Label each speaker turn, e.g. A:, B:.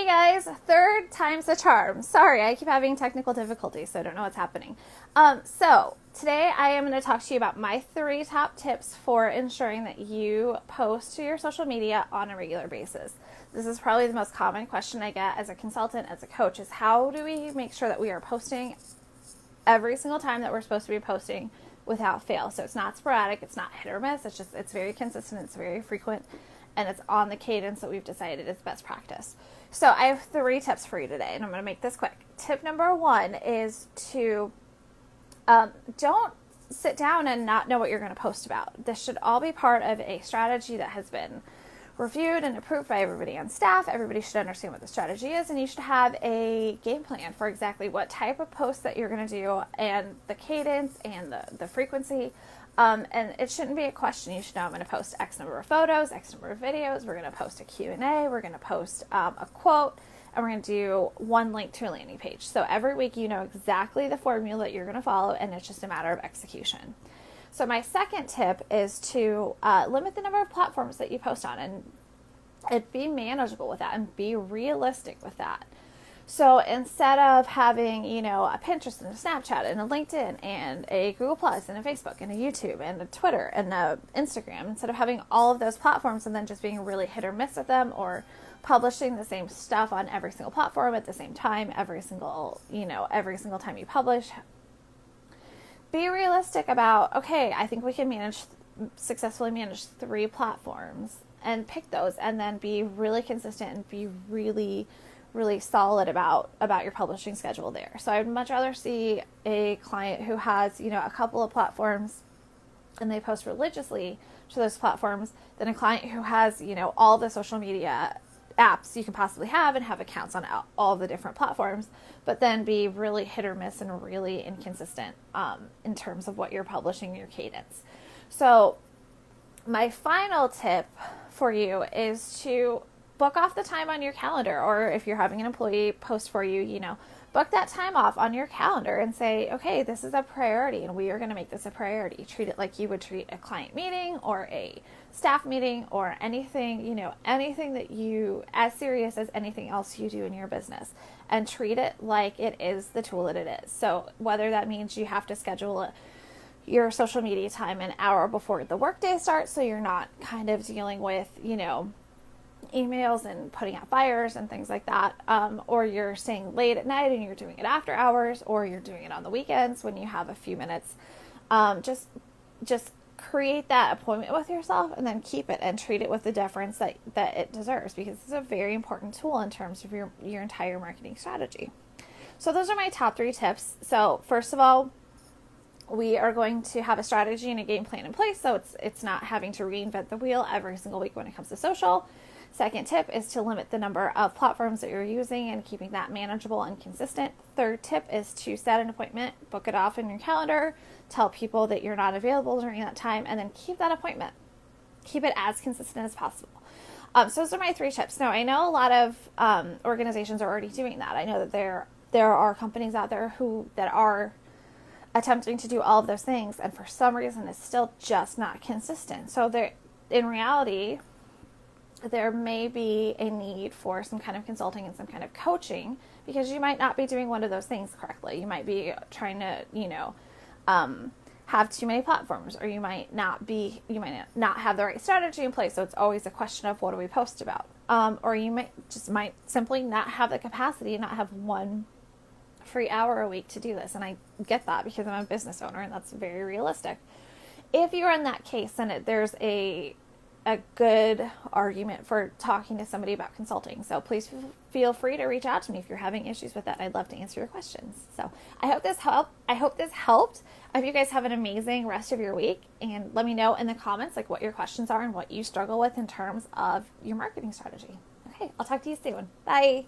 A: Hey guys, third time's a charm. Sorry, I keep having technical difficulties, so I don't know what's happening. So today I am going to talk to you about my 3 top tips for ensuring that you post to your social media on a regular basis. This is probably the most common question I get as a consultant, as a coach, is how do we make sure that we are posting every single time that we're supposed to be posting without fail? So it's not sporadic, it's not hit or miss, it's very consistent, it's very frequent, and it's on the cadence that we've decided is best practice. So I have 3 tips for you today, and I'm going to make this quick. Tip number 1 is to don't sit down and not know what you're going to post about. This should all be part of a strategy that has been reviewed and approved by everybody on staff. Everybody should understand what the strategy is, and you should have a game plan for exactly what type of post that you're going to do and the cadence and the frequency. And it shouldn't be a question. You should know I'm going to post X number of photos, X number of videos. We're going to post a Q&A. We're going to post a quote, and we're going to do one link to a landing page. So every week you know exactly the formula that you're going to follow, and it's just a matter of execution. So my second tip is to limit the number of platforms that you post on, and be manageable with that and be realistic with that. So instead of having, a Pinterest and a Snapchat and a LinkedIn and a Google Plus and a Facebook and a YouTube and a Twitter and a Instagram, instead of having all of those platforms and then just being really hit or miss with them, or publishing the same stuff on every single platform at the same time, every single time you publish, be realistic about, okay, I think we can successfully manage 3 platforms, and pick those, and then be really consistent and be really solid about your publishing schedule there. So I'd much rather see a client who has, a couple of platforms and they post religiously to those platforms than a client who has, all the social media apps you can possibly have and have accounts on all the different platforms, but then be really hit or miss and really inconsistent in terms of what you're publishing, your cadence. So my final tip for you is to book off the time on your calendar, or if you're having an employee post for you, book that time off on your calendar and say, okay, this is a priority and we are going to make this a priority. Treat it like you would treat a client meeting or a staff meeting or anything, anything that as serious as anything else you do in your business, and treat it like it is the tool that it is. So whether that means you have to schedule your social media time an hour before the workday starts, so you're not kind of dealing with, emails and putting out fires and things like that, or you're staying late at night and you're doing it after hours, or you're doing it on the weekends when you have a few minutes, just create that appointment with yourself and then keep it and treat it with the deference that it deserves, because it's a very important tool in terms of your entire marketing strategy. So those are my top 3 tips. So first of all, we are going to have a strategy and a game plan in place, so it's not having to reinvent the wheel every single week when it comes to social. Second tip is to limit the number of platforms that you're using and keeping that manageable and consistent. Third tip is to set an appointment, book it off in your calendar, tell people that you're not available during that time, and then keep that appointment. Keep it as consistent as possible. So those are my 3 tips. Now, I know a lot of organizations are already doing that. I know that there are companies out there that are attempting to do all of those things, and for some reason it's still just not consistent. So in reality, there may be a need for some kind of consulting and some kind of coaching, because you might not be doing one of those things correctly. You might be trying to, have too many platforms, or you might not have the right strategy in place. So it's always a question of, what do we post about? Or you might simply not have the capacity and not have one free hour a week to do this. And I get that, because I'm a business owner, and that's very realistic. If you're in that case, then there's a good argument for talking to somebody about consulting. So please feel free to reach out to me if you're having issues with that. I'd love to answer your questions. So I hope this helped. I hope you guys have an amazing rest of your week, and let me know in the comments what your questions are and what you struggle with in terms of your marketing strategy. Okay, I'll talk to you soon. Bye.